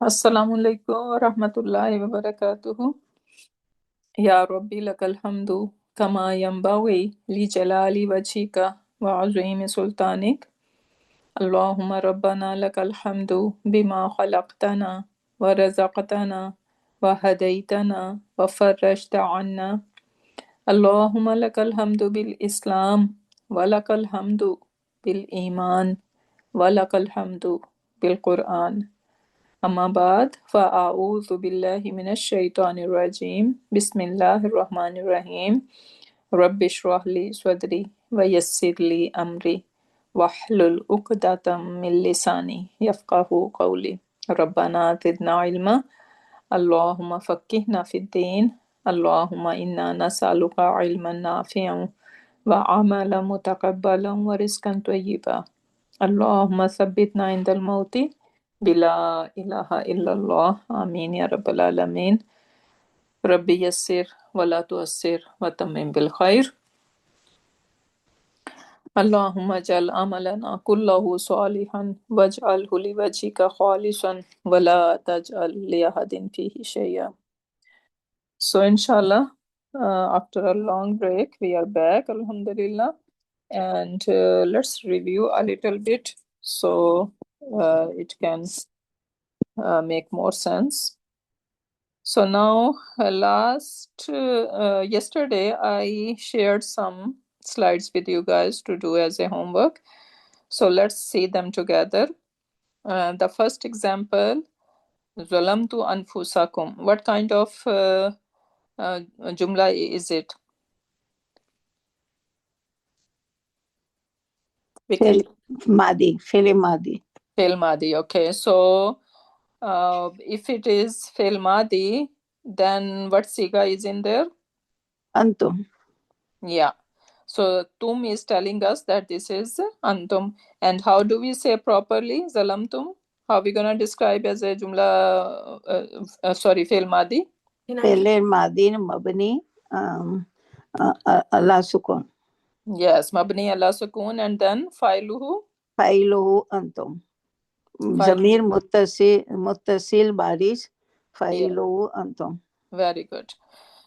السلام علیکم ورحمۃ اللہ وبرکاتہ۔ یا ربی لک الحمد کما ینبغی لجلال وجہک وعظیم سلطانک۔ اللہم ربنا لک الحمد بما خلقتنا ورزقتنا وہدیتنا وفرجت عنا۔ اللہم لک الحمد بالاسلام ولک الحمد بالایمان ولک الحمد بالقرآن۔ اما بعد فاعوذ باللہ من الشیطان الرجیم بسم اللہ الرحمن الرحیم۔ رب اشرح لی صدری ویسر لی امری واحلل عقدۃ من لسانی یفقہوا قولی۔ ربنا زدنا علما، اللہم فقہنا فی الدین، اللہم انا نسألک علما نافعا وعملا متقبلا ورزقا طیبا۔ اللہم ثبتنا عند الموت بلا الہ الا اللہ، آمین یا رب العالمین۔ رب یسر ولا تعسر وتمم بالخیر۔ اللہم اجعل عملنا کلہ صالحا واجعلہ لوجہک خالصا ولا تجعل لأحد فیہ شیئا۔ So inshallah, after a long break, we are back, alhamdulillah, and let's review a little bit so it can make more sense. So now, yesterday I shared some slides with you guys to do as a homework. So let's see them together. The first example, ظلمت أنفسكم. What kind of jumla is it? فعل ماضی، فعل ماضی. Fail Madi. Okay, so if it is fail Madi, then what siga is in there? انتم. Yeah. So tum is telling us that this is antum. And how do we say properly zalamtum? How are we gonna describe as a jumla? Fail Madi. فعل ماضی مبنی اللہ سکون. Yes, mabni ala sukun, and then failuhu. فاعلہ انتم. ضمیر متصل بارش، فاعلہ انتم. Very good.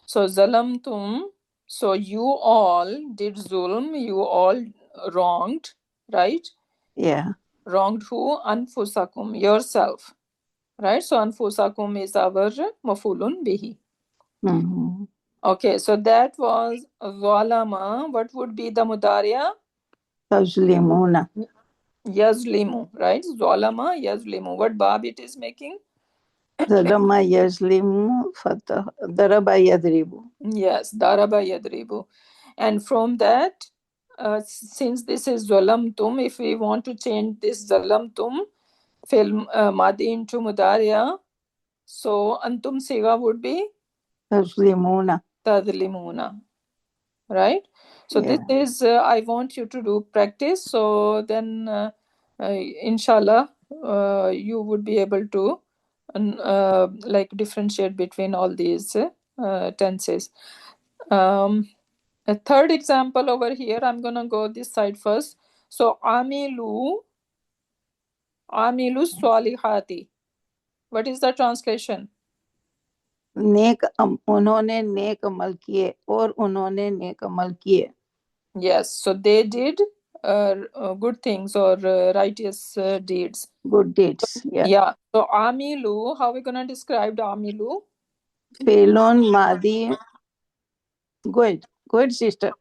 So zalamtum. So you all did zulm. You all wronged, right? Yeah. Wronged who? Anfusakum, yourself. Right? So anfusakum is our mafulun bihi. Mhm. Okay, so that was zalama. What would be the mudariya? تظلمون. Yazlimu, right? Zalama, yazlimu. What bab it is making? ظلم یظلم فتح ضرب یضرب. Yes, daraba yadribu. And from that, since this is zalamtum, if we want to change this zalamtum fil madi into mudariya, so antum siga would be تظلمون. tadlimuna, right? So Yeah. this is I want you to do practice, so then inshallah you would be able to like differentiate between all these tenses. A third example over here, I'm gonna go this side first. So amilu salihati. What is the translation? نیک انہوں نے نیک عمل کیے اور انہوں نے نیک عمل کیے. Yes, so they did good things or righteous deeds. Good deeds. Yeah. Yeah. So amilu, how are we gonna describe the amilu? فعل ماضی. Good. Good sister.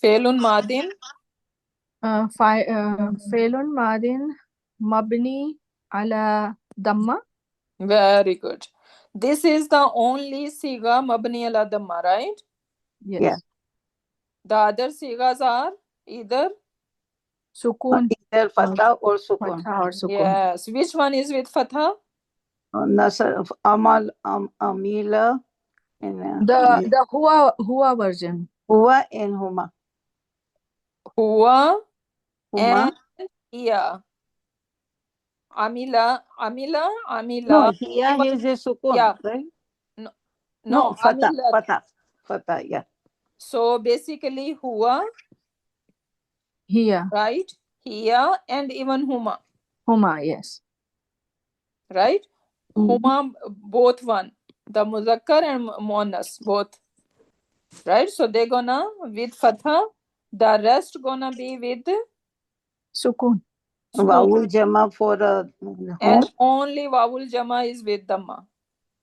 فعل مادin. فعل ماض مبني على ضمة. Very good. This is the only siga mabni ala dhamma, right? Yes. Yeah. The other sigas are either سکون. ادھر فتح اور سکون. فتح اور سکون. yes. Which one is with fatha? نصر عمل عمیلہ. The ہوا version. ہوا and ہما. Huwa ہما. and iya. Amila. No, here is a sukun. Yeah. Right? No, fatah. amila. Fatah, yeah. So basically huwa, Here. right? Hiya and even huma. Huma, yes. Right? Huma, both one. The muzakkar and muannas, both. Right? So they're gonna with fatha. The rest gonna be with Sukun. sukun. Wawul Jama for And home, only wawul jama is with dhamma.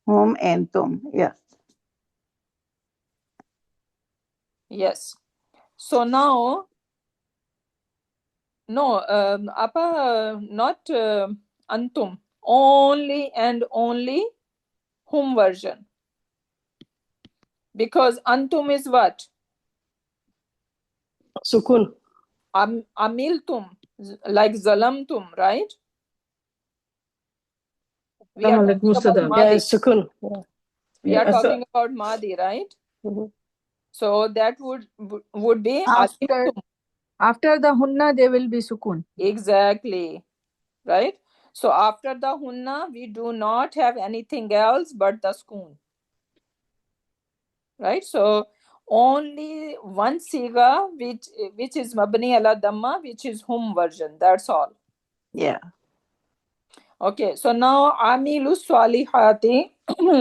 home and tum. Yes. Yes. So now, no, not antum. Only and only hum version. Because antum is what? Sukun. Amiltum, like zalamtum, right? We are Like talking about Mustadam. Madi. Yeah, Sukun. Yeah. We are Yeah, so- talking about Madi, right? Mhm. So that would be After alimtum. after the hunna, there will be sukun. Exactly. Right? So after the hunna, we do not have anything else but the sukun. Right? So only one siga which is mabni ala dhamma, which is hum version. That's all. Yeah. Okay, so now amilu salihati.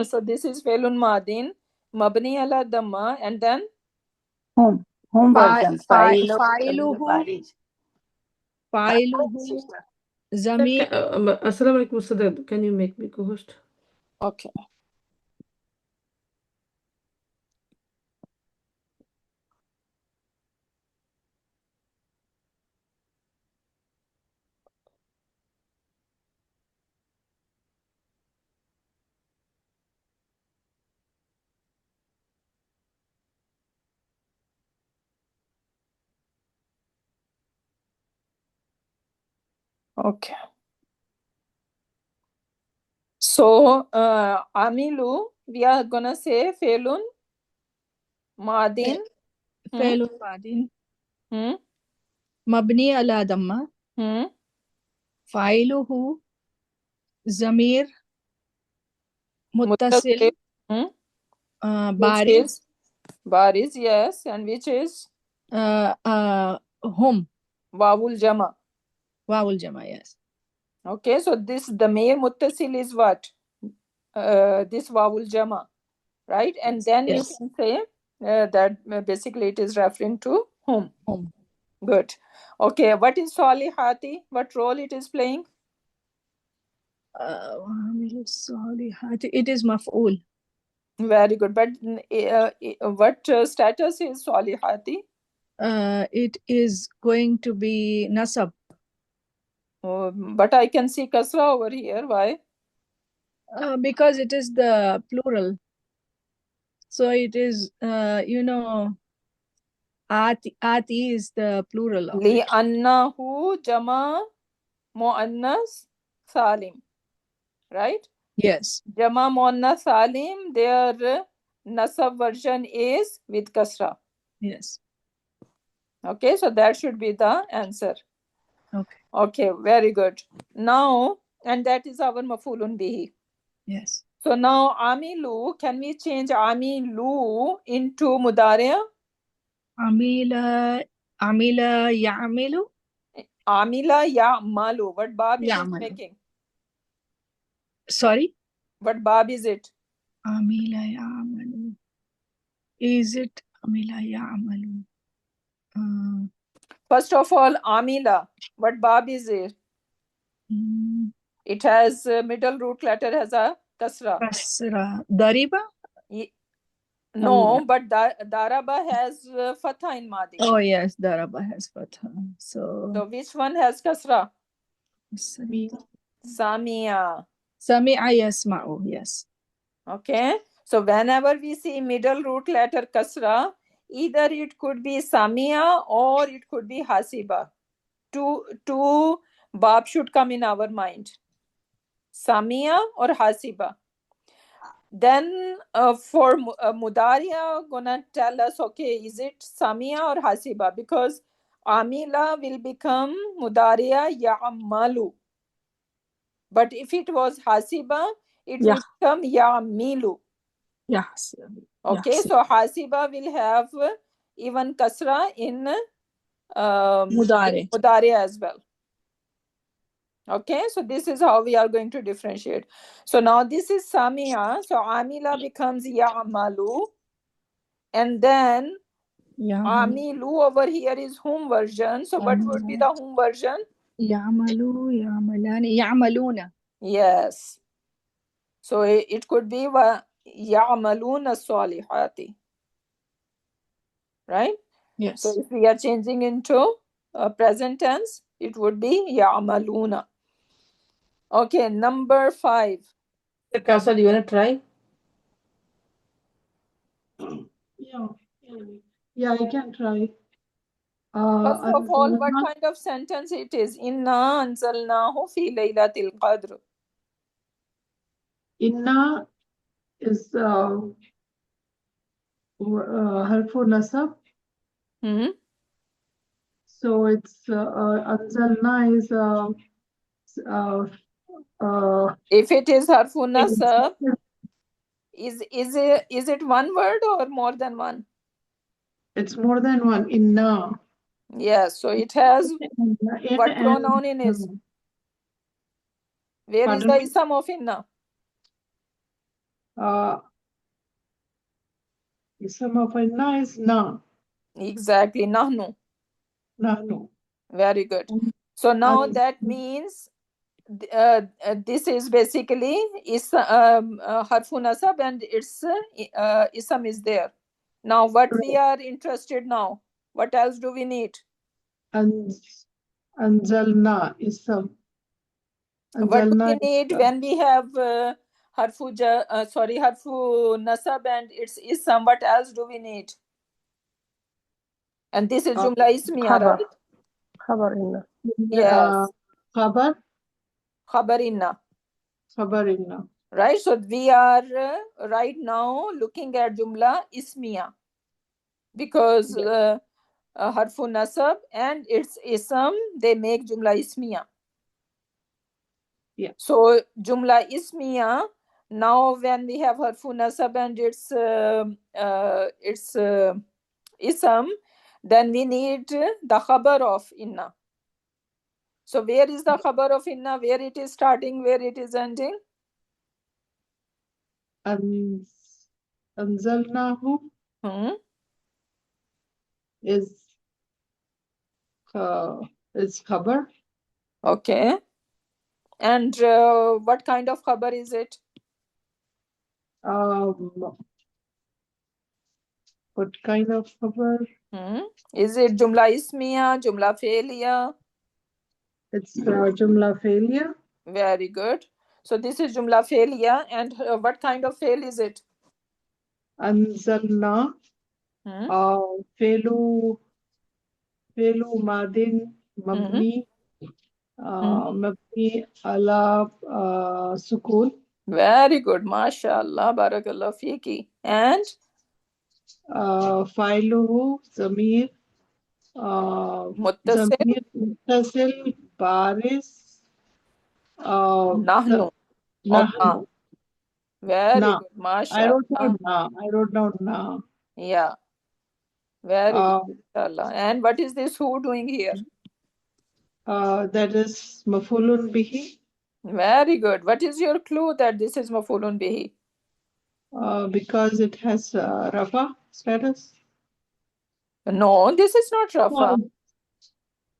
So this is felun madin, mabni ala dhamma, and then Home version. Fa'iluhu zamir. Assalamu alaikum, Mustadam. Can you make me co-host? okay. Okay. So amilu, we are gonna say felun madin. Felun madin. Hmm? Mabni ala dhamma. Hmm? Fa'iluhu zamir muttasil. Hmm? Which Bariz. is baris, yes, and which is Hum. wawul jama. Wawul jama, yes. Okay, so this damir muttasil is what? This wawul jama, right? And then Yes. you can say that basically it is referring to whom. Hum. Good. Okay, what is salihati? What role it is playing? It is maf'ul. Very good. But what status is salihati? It is going to be nasab. But I can see kasra over here. Why? Because it is the plural. So it is, ati is the plural of Li it. annahu jama muannas salim. Right? Yes. Jama muannas salim, their nasab version is with kasra. Yes. Okay, so that should be the answer. Okay. Okay, very good. Now, and that is our mafulun bihi. Yes. So now amilu, can we change amilu into mudariya? Amila ya'milu. Amila ya'malu. What bab it is Ya'malu. making? Sorry? What bab is it? Amila ya'malu. Is it amila ya'malu? First of all, amila. What bab is it? It has middle root letter has a kasra. Kasra. Dariba? No, but daraba has fatha in madi. Oh yes, daraba has fatha. So which one has kasra? Samia. Sami'a yasma'u, yes. Okay. So whenever we see middle root letter kasra, either it could be samia or it could be hasiba. Two bab should come in our mind. Samia or hasiba. Then for Mudaria gonna tell us, okay, is it Samia or Hasiba? Because Amila will become Mudaria Ya'malu. But if it was Hasiba, it will become Ya'milu. Yes. Okay, so Hasiba will have even Kasra in Mudari Mudaria as well. Okay, so this is how we are going to differentiate. So now this is Samia. So Amila becomes Ya'malu. And then Amilu over here is whom version. So what would be the whom version? يعملوا يعملان يعملون. Yes. So it could be Ya'maluna salihati. Right? Yes. So if we are changing into present tense, it would be Ya'maluna. Okay, number 5. Kaushal, you wanna try? Yeah, I can try. First of all, what أنزلنا kind of sentence it is? Inna anzalnahu fi laylatil qadr. إن is حرف nasab. So it's أنزلنا is If it is harfu nasab, is it one word or more than one? it's more than one. Inna. Yes, so it has In what and pronoun in is? Where is Pardon the me? ism of inna? Ism of inna is na. Exactly, nahnu. Nahnu. Very good. So now And that means this is basically harfu nasab and its ism is there. Now what we are interested now? What else do we need? Anzalna ism. What do we Anzalna need ism. when we have harfu nasab and its ism? What else do we need? And this is jumla ismiya, right? Khabar inna. Yes. Khabar. Khabar inna. Khabar inna. Right, so we are right now looking at jumla ismiya because harfu nasab and its ism, they make jumla ismiya. Yeah. So jumla ismiya, now when we have harfu nasab and its ism, then we need the khabar of inna. So where is the khabar of inna? Where it is starting, where it is ending? Anzalnahu is khabar. Okay. And what kind of khabar is it? What kind of khabar? Is it jumla ismiya, jumla fe'liya? It's jumla fe'liya. Very good. So this is jumla fe'liya, and what kind of fail is it? Anzalna. Fe'lu madin mabni. Mabni ala sukun. Very good. MashaAllah. Barakallah fiki. And? Failuhu zamir. Muttasil. Zamir muttasil baris. Nahnu. Nahnu. Very Na. good. I wrote MashaAllah. down na. I wrote down na. Yeah. Very good. MashaAllah. And what is this who doing here? That is mafulun bihi. Very good. What is your clue that this is mafulun bihi? Because it has rafa status. No, this is not rafa.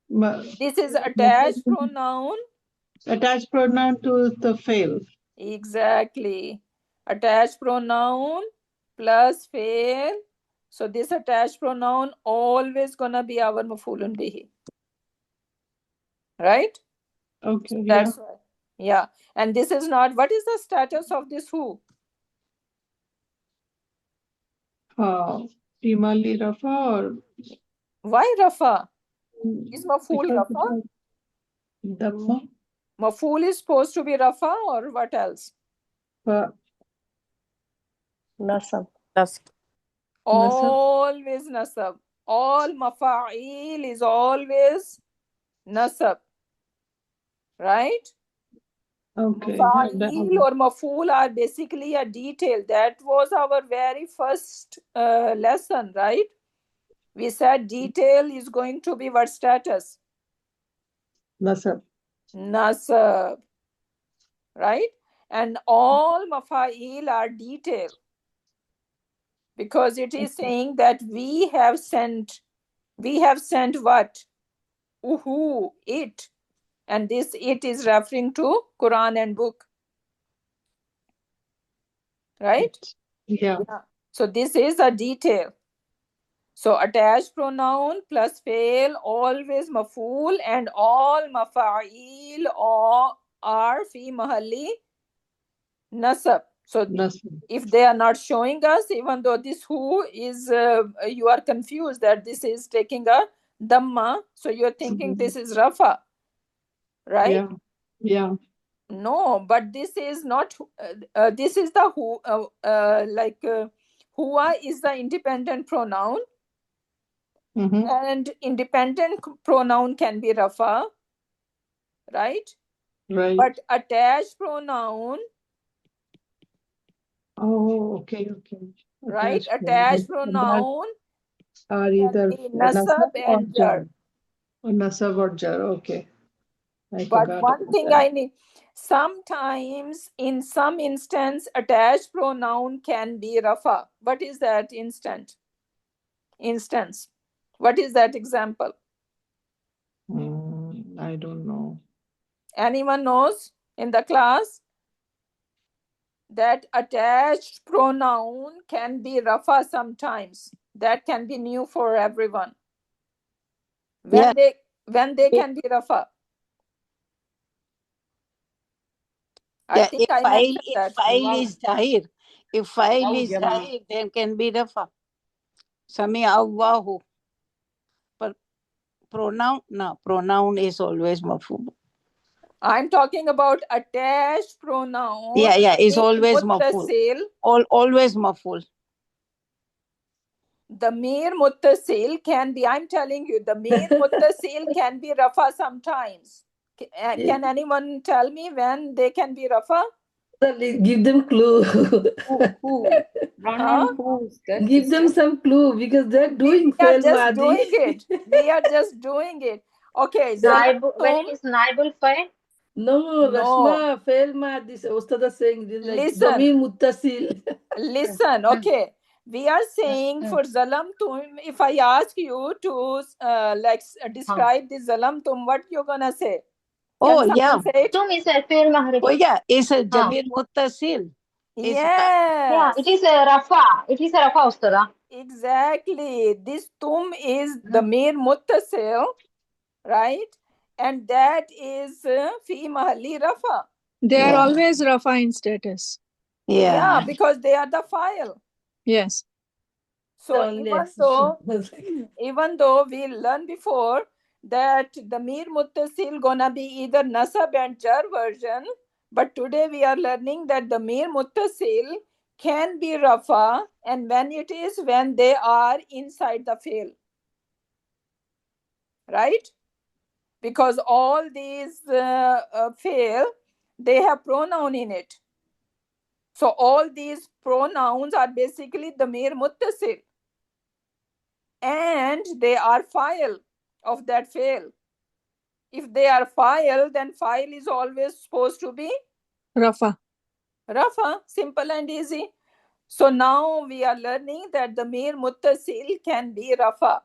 Ma- This is attached pronoun. Attached pronoun to the fail. Exactly. Attached pronoun plus fail. So this attached pronoun always gonna be our mafulun bihi. Right? Okay, That's why. Yeah. And this is not, what is the status of this who? Primali rafa or Why rafa? Is maful rafa? Dhamma. Maful is supposed to be rafa or what else? Nasab. Always nasab. All mafa'il is always nasab. Right? Okay. Mafa'il or maf'ul are basically a detail. That was our very first lesson, right? We said detail is going to be what status? Nasab. nasab, right? And all mafa'il are detail, because it is saying that we have sent what? Uhu, it. And this it is referring to Quran and book, right? Yeah. Yeah. So this is a detail. So attached pronoun plus fail, always maf'ul, and all mafa'il are fi mahalli nasab. So Nasab. if they are not showing us, even though this who is, you are confused that this is taking a dhamma, so you're thinking this is rafa, right? Yeah. Yeah. No, but this is not, this is the who, huwa is the independent pronoun, Mm-hmm. and independent pronoun can be rafa, right? Right. But attached pronoun, Oh, okay. right? Attached Attached pronoun are can either be nasab nasab or and jar. jar. Or nasab or jar. Okay. I But forgot one about thing that. I need, sometimes in some instance, attached pronoun can be rafa. What is that instance? What is that example? I don't know. Anyone knows in the class? That attached pronoun can be rafa sometimes. That can be new for everyone. Yeah. When they can be rafa. I Yeah. think I mentioned If that. file is zahir, then can be rafa. Sami Allahu. But pronoun is always maf'ul. I'm talking about attached pronoun. Yeah, it's Damir always maf'ul. muttasil. Always maf'ul. Damir muttasil can be, I'm telling you, damir muttasil can be rafa sometimes. Can anyone tell me when they can be rafa? Give them clue. Who? Huh? Who is that? Give them some clue because they're doing We are fail just Madi. doing it. We are just doing it. Okay, When Zalamtum. it is Naibul Fa'il? No, No. Rashma, fail Madi. Ustada saying this like Listen. Damir Muttasil. Listen, okay. We are saying for Zalamtum, if I ask you to describe the Zalamtum, what you're gonna say? Oh, Can yeah. someone say it? Tum is a fail Mahrif. Oh, yeah. It's a Jamir Muttasil. Yeah, Yes. it is a Rafa. It is a Rafa Ustada. Exactly. This tum is the mere muttasil, right? And that is fi mahalli rafa. They are Yeah. always rafa in status. Yeah, Yeah. because they are the file. Yes. So Only even though we learned before that the mere muttasil gonna be either nasab and jar version, but today we are learning that the mere muttasil can be rafa, and when they are inside the fi'l, right? Because all these fi'l, they have pronoun in it. So all these pronouns are basically the mere muttasil, and they are file of that fi'l. If they are file, then file is always supposed to be Rafa. rafa, simple and easy. So now we are learning that the mere muttasil can be rafa,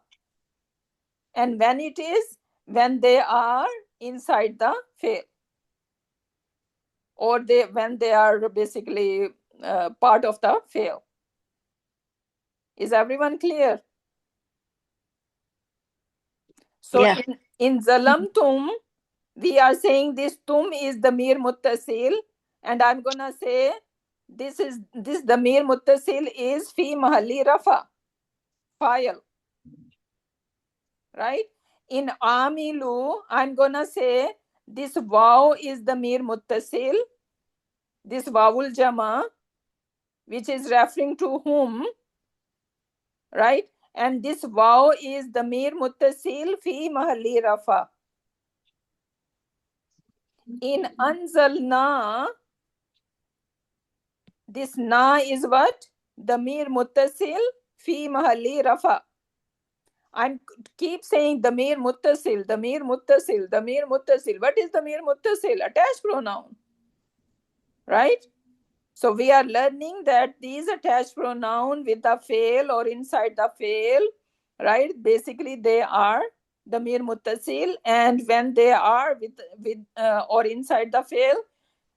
and when they are inside the fi'l, or when they are basically part of the fi'l. Is everyone clear? So Yeah. in zalamtum, we are saying this tum is the mere muttasil, and I'm gonna say this the mere muttasil is fi mahalli rafa, file, right? In amilu, I'm gonna say this waw is the mere muttasil, this wawul jama, which is referring to whom, right? And this waw is the mere muttasil fi mahalli rafa. In anzalna, this na is what? The mere muttasil fi mahalli rafa. I'm keep saying damir muttasil, damir muttasil, damir muttasil. What is damir muttasil? Attached pronoun, right? So we are learning that these attached pronoun with the fail or inside the fail, right? Basically, they are damir muttasil, and when they are with or inside the fail,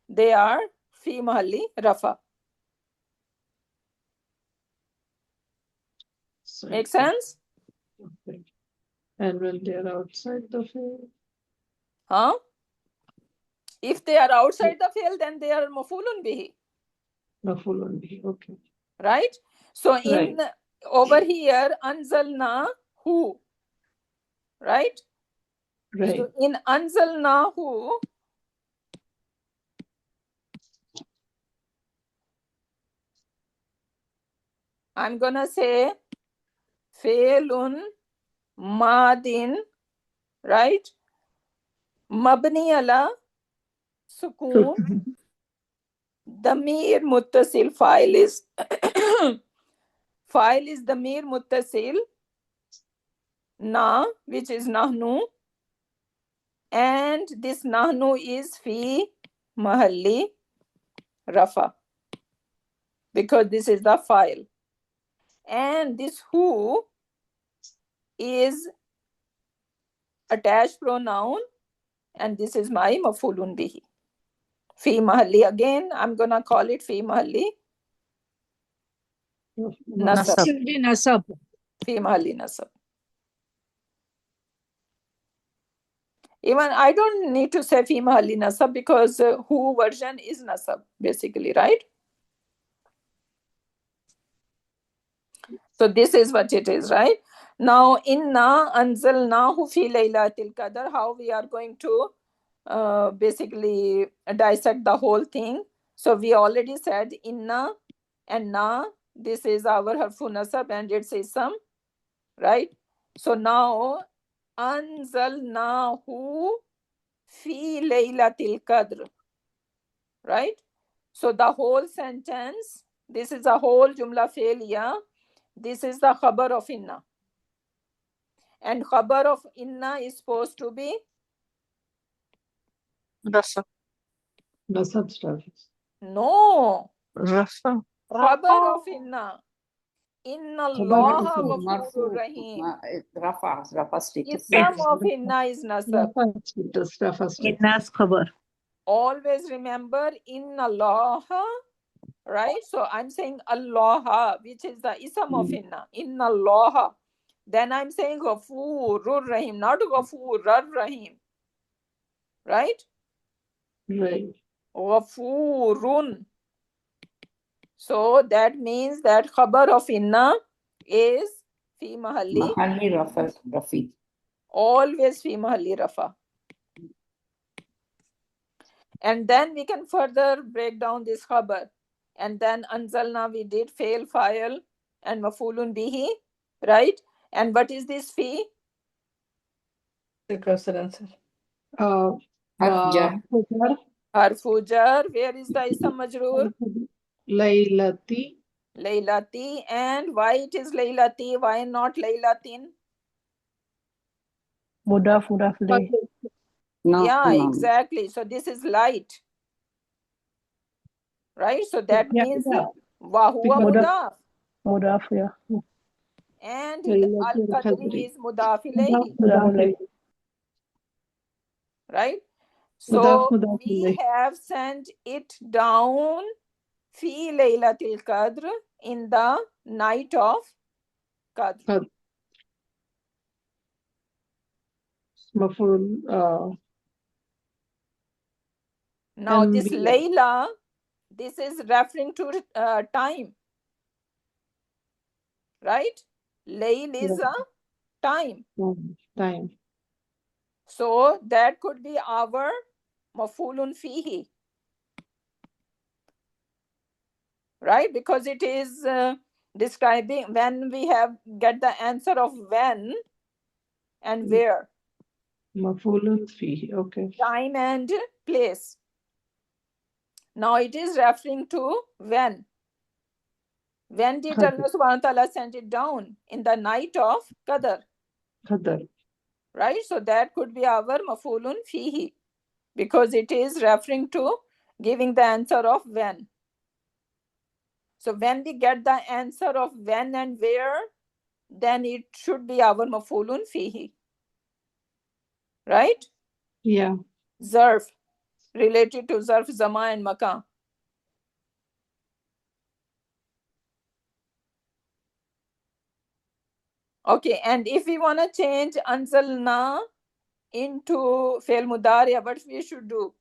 they are fi mahalli rafa. Make sense? Okay. And when they are outside the field? Huh? If they are outside the fail, then they are mafulun bihi, Maf'ulun bihi. Okay. right? So in Right. over here, anzalna hu, right? Right. So in anzalna hu, I'm gonna say failun madin, right? Mabni ala sukun, damir muttasil, file is damir muttasil, na, which is nahnu, and this nahnu is fi mahalli rafa, because this is the file. And this who is attached pronoun, and this is my mafulun bihi. Fi mahalli, again, I'm gonna call it fi mahalli nasab. It will be nasab. Fi mahalli nasab. Even I don't need to say fi mahalli nasab, because who version is nasab, basically, right? So this is what it is, right? Now, inna anzalnahu fi laylatil qadr, how we are going to basically dissect the whole thing. So we already said inna and na, this is our harfu nasab and its ism, right? So now anzalnahu fi laylatil qadr, right? So the whole sentence, this is a whole jumla failure. This is the khabar of inna. And khabar of inna is supposed to be Rafa. Nasab status. no. Rafa. Khabar of inna. Inna Khabar Allaha of ghafurur rahim. Rafa status. Ism of inna is nasab. Rafa status. Rafa status. Inna's khabar. Always remember inna Allaha, right? So I'm saying Allah, which is the ism of inna. Inna Allaha. Then I'm saying ghafurur rahim, not ghafurur rahim. Right? Right. Ghafurun. So that means that khabar of inna is fi mahalli, Mahalli Rafa Rafi. always fi mahalli rafa. And then we can further break down this khabar. And then anzalna, we did fail, file, and mafulun bihi, right? And what is this fi? The question answer. Harf jar. Harfu jar. Where is the ism majroor? Laylati. Laylati. And why it is laylati? Why not laylatin? Mudaf layh. No, Yeah, no. exactly. So this is light, right? So that Yeah, means yeah. wa huwa Mudaf. mudaf, Mudaf, yeah. and Laylatul al-qadri Qadri. is mudaf ilayhi, Mudaf layh. right? Mudaf, So mudaf we ilayh. have sent it down fi laylatil qadr, in the night of qadr. Qadr. Maf'ul. Now And this we- layla, this is referring to time, right? Layl is a time. Time. So that could be our mafulun fihi, right? Because it is describing when we have get the answer of when and where, Maf'ulun fihi. Okay. time and place. Now it is referring to when. When did Qadr. Allah subhanahu wa ta'ala send it down? In the night of Qadr. Qadar. right? So that could be our mafulun fihi, because it is referring to giving the answer of when. So when we get the answer of when and where, then it should be our mafulun fihi, right? Yeah. Zarf, related to zarf, zama and makan. Okay, and if we want to change anzalna into fail mudari, what we should do?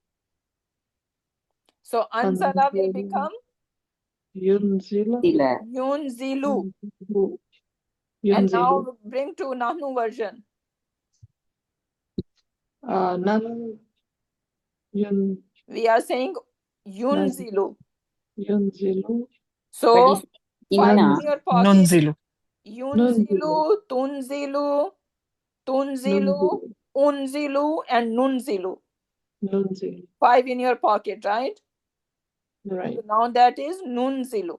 So anzala will become Yunzila. Sila. yunzilu. And Yunzilu. now bring to nahnu version. Nan. Yun. We are saying yunzilu. Yunzilu. So But if five inna, in your pocket. Nunzilu. Yunzilu, tunzilu, tunzilu, unzilu, and nunzilu. Nunzilu. 5 in your pocket, right? Right. So now that is nunzilu.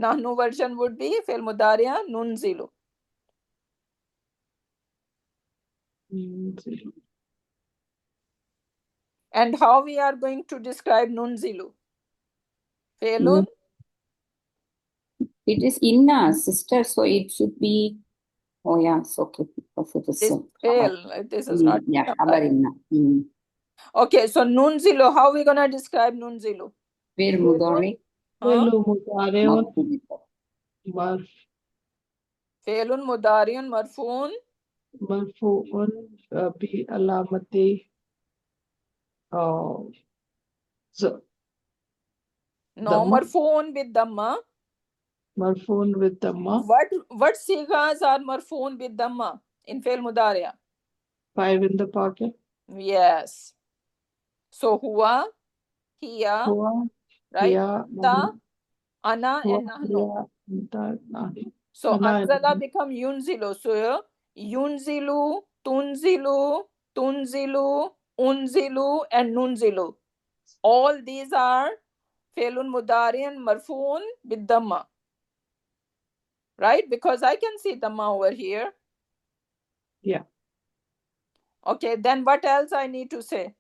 Nahnu version would be fail mudariya nunzilu. Nunzilu. And how we are going to describe nunzilu? Failun, it is inna, sister, so it should be, oh yeah, it's okay. Because it is this fail. This is not. yeah, khabar inna. Mm. Okay, so nunzilu, how we gonna describe nunzilu? Where mudari? Huh? Fi'lu mudari'un Marfu. Failun mudariun marfoon. marfu'un bi alamati No, Dhamma. marfoon with dhamma. marfu'un with dhamma. What sigas are marfoon with dhamma in fail mudariya? 5 in the pocket. Yes. So huwa, hiya, Huwa, right? hiya, Ta, ana, huwa, and nahnu. hiya, anta, nahnu. So Ana and anzala nahnu. become yunzilu. So yunzilu, tunzilu, tunzilu, unzilu, and nunzilu. All these are failun mudari and marfoon with dhamma. Right? Because I can see dhamma over here. Yeah. Okay, then what else I need to say?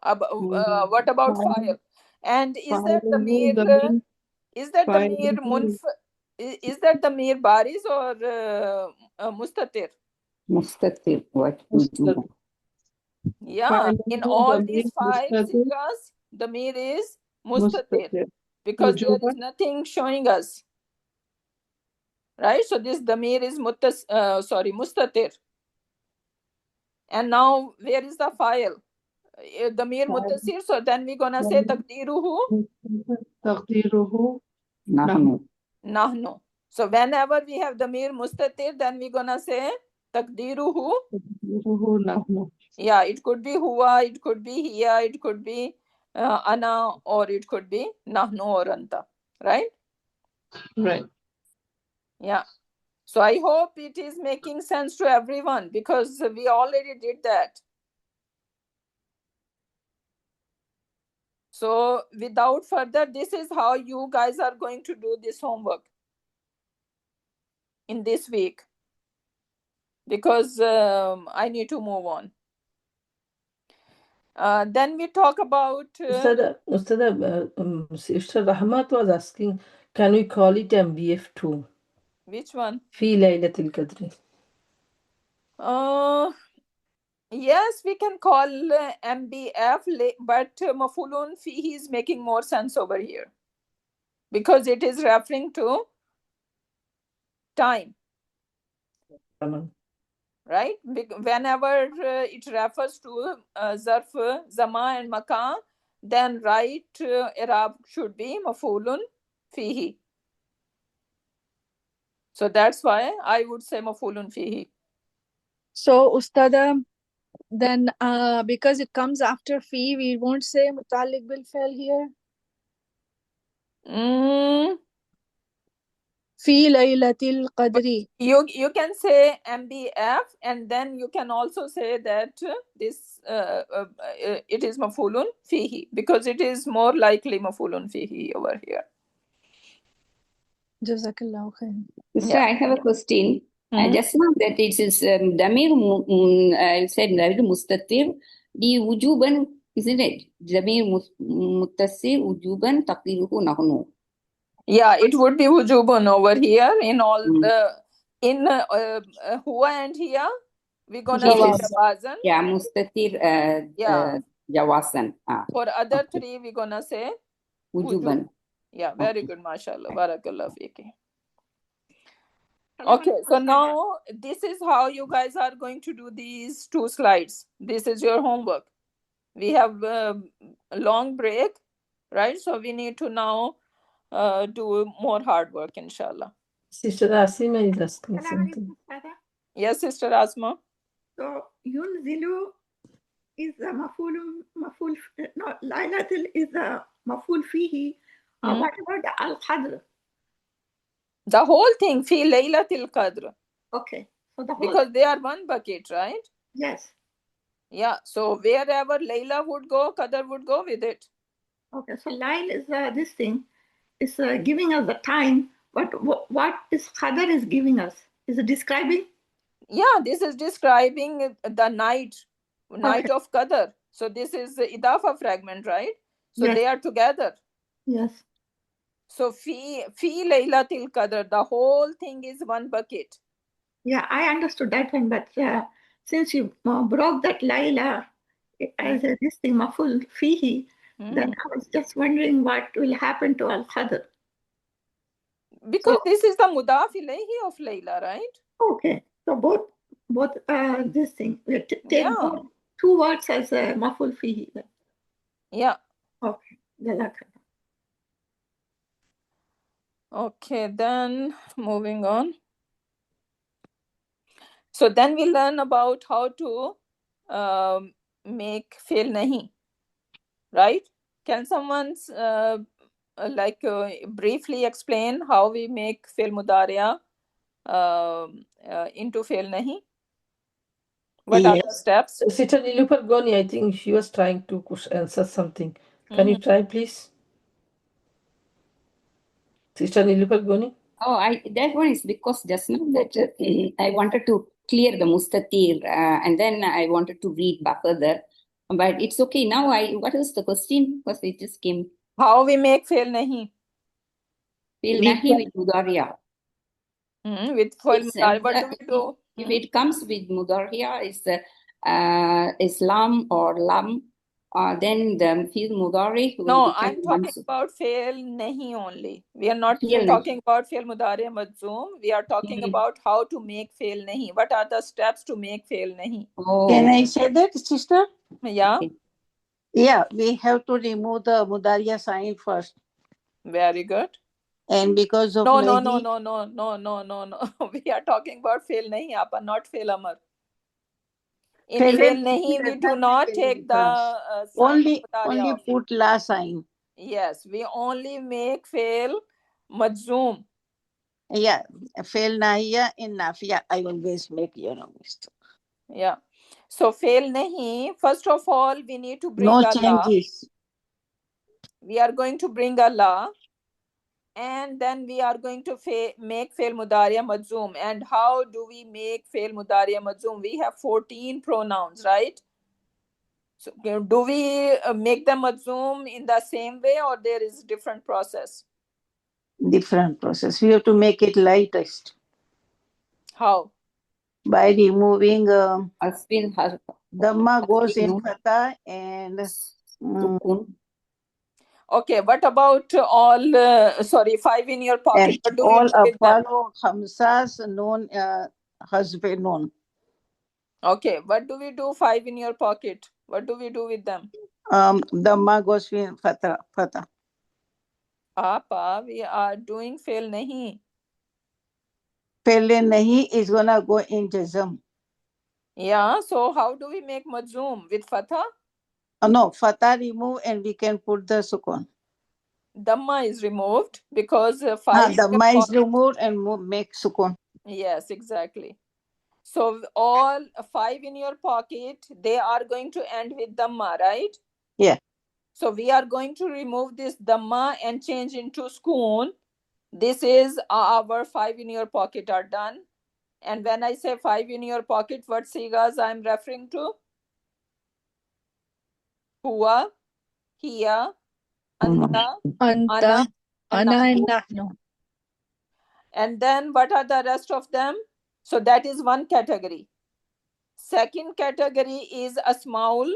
What about file? And is that Fa'iluhu, damir? Is that damir fa'iluhu. is that damir baris or mustatir? Mustatir, what you do. Yeah, in all these 5 mustatir. sigas, damir is mustatir, Mustatir. because there Wujuban. is nothing showing us. Right? So this damir is mustatir. And now where is the file? Damir muttasir. So then we're gonna say taqdiruhu Taqdiruhu. Nahnu. nahnu. So whenever we have damir mustatir, then we're gonna say taqdiruhu. Taqdiruhu nahnu. Yeah, it could be huwa, it could be hiya, it could be ana, or it could be nahnu or anta. Right? Right. Yeah. So I hope it is making sense to everyone, because we already did that. So without further, this is how you guys are going to do this homework in this week, because I need to move on. Then we talk about Sister Rahmat was asking, can we call it MBF2? which one? Fi Laylatil Qadri. Yes, we can call MBF, but mafulun fihi is making more sense over here, because it is referring to time. Right? Whenever it refers to zarf, zama, and makan, then right i'rab should be mafulun fihi. So that's why I would say mafulun fihi. So, Ustada, then because it comes after fi, we won't say mutalik bil fail here. Fi laylatil qadri. You can say MBF, and then you can also say that this it is mafulun fihi, because it is more likely mafulun fihi over here. Jazakallah khair. Sister, Yeah. I have a question. Mhm. Just now that it is Damir, I said Damir Mustatir, the Wujuban, isn't it? Damir Muttasir, Wujuban, Taqiruhu Nahnu. Yeah, it would be wujubun over here in all Mm. in huwa and here we're gonna Yes, say yes. jawazan. Yeah, Mustatir, Yeah. Jawasan. For other Okay. three we're gonna say wujub. Wujuban. Yeah, very Okay. good, mashallah. Barakallah fiki. Okay, so now this is how you guys are going to do these 2 slides. This is your homework. We have a long break, right? So we need to now do more hard work, inshallah. Sister Asima is asking something. Yes, Sister Asma. So ينزل is the مفعول no ليلة is the مفعول فيه. What about the al-qadr? The whole thing, fi laylatil qadr. Okay, so the whole, Because they are one bucket, right? yes. Yeah, so wherever Layla would go, Qadr would go with it. Okay, so Lail is this thing, is giving us the time, but what is Qadr is giving us? Is it describing? Yeah, this is describing the night Okay. of Qadr. So this is the Idafa fragment, right? So Yes. they are together. Yes. So fi Laylatil Qadr, the whole thing is one bucket. Yeah, I understood that one, but since you broke that Laila as this thing, maful fihi, then I was just wondering what will happen to al-Qadr. Because So- this is the mudaf ilayhi of Layla, right? Okay, so both this thing, we take Yeah. both 2 words as maful fihi. Then. Yeah. Okay, Jazakallah. Okay, then moving on. So then we learn about how to make fail nahi, right? Can someone briefly explain how we make fail mudariya into fail nahi? What are the steps? Sister Nilupar Goni, I think she was trying to answer something. Can you try, please? Sister Nilupar Goni? Oh, that one is because just now that I wanted to clear the Mustatir and then I wanted to read back further. But it's okay. Now what was the question? Because it just came. How we make fail nahi? Fail nahi with Mudariya. With fail mudariya, what do we do? If it comes with Mudariya, it's Islam or Lam, then the fi'l mudari will No, become I'm talking about fail nahi only. We are not Fail talking about fail mudariya majzoom. We are talking about how to make fail nahi. What are the steps to make fail nahi? Oh. Can I say that, sister? Yeah. Okay. Yeah, we have to remove the Mudariya sign first. Very good. And because of No. We are talking about fail nahi, apa, not fail amar. In fail nahi, we do not take the sign only mudariya off. put la sign. Yes, we only make fail majzoom. Yeah, fail nahiya in nafiya. I always make mistake. Yeah. So fail nahi, first of all, we need to bring No Allah. changes. We are going to bring Allah, and then we are going to make fail mudariya majzoom. And how do we make fail mudariya majzoom? We have 14 pronouns, right? So do we make them majzoom in the same way, or there is different process? Different process. We have to make it lightest. How? By removing Asbin has Dhamma goes in Fatha and Sukun. Okay, what about all, 5 in your pocket? and What do all we do with them? Apollo Khamsas known husband known. Okay, what do we do 5 in your pocket? What do we do with them? Dhamma goes in Fatha. Apa, we are doing fail nahi. Pehle nahi is gonna go in Jazam. Yeah, so how do we make majzoom? With fatha? No, Fatha remove and we can put the Sukun. Dhamma is removed because 5 in your Dhamma is pocket. removed and make Sukun. Yes, exactly. So all 5 in your pocket, they are going to end with Dhamma, right? Yeah. So we are going to remove this Dhamma and change into Skoon. This is our 5 in your pocket are done. And when I say 5 in your pocket, what sigas I'm referring to? Huwa, hiya, anta, Anta, ana, ana, and and nahnu. And then what are the rest of them? So that is one category. Second category is afalul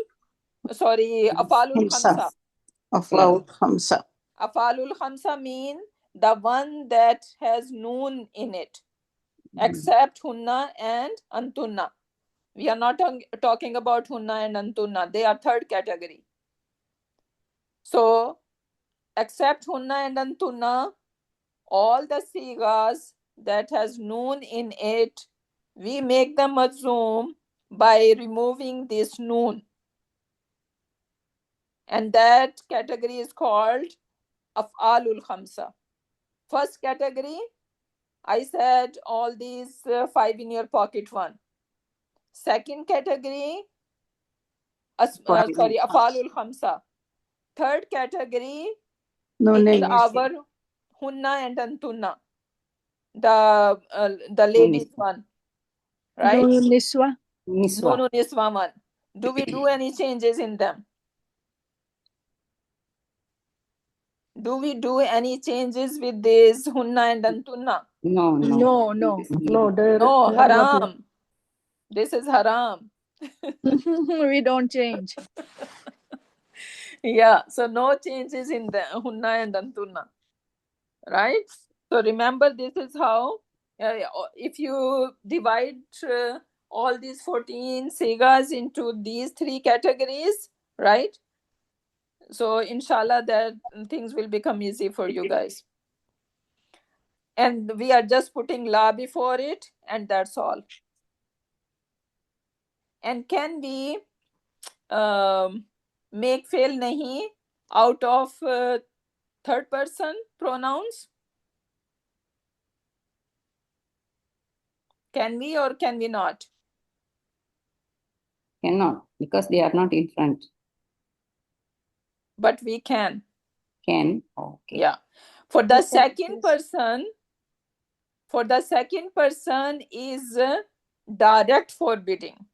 khamsa. Aflaul Khamsa. Afalul khamsa mean the one that has noon in it, except hunna and antunna. We are not talking about hunna and antunna. They are third category. So except hunna and antunna, all the sigas that has noon in it, we make them mazzoom by removing this noon. And that category is called af'alul khamsa. First category, I said all these 5 in your pocket one. Second category, af'alul khamsa. Third category is our hunna and antunna, the ladies one, right? Nunu niswa. Niswa. Nunu niswa one. Do we do any changes in them? Do we do any changes with this hunna and antunna? No, no. No, no. Just leave No, it. there No, there are nothing. haram. This is haram. We don't change. Yeah, so no changes in the hunna and antunna, right? So remember, this is how, if you divide all these 14 sigas into these 3 categories, right? So inshallah that things will become easy for you guys. And we are just putting la before it, and that's all. And can we make fail nahi out of third person pronouns? Can we or can we not? Cannot, because they are not in front. But we can. Can. Okay. Yeah. For the second person is direct forbidding.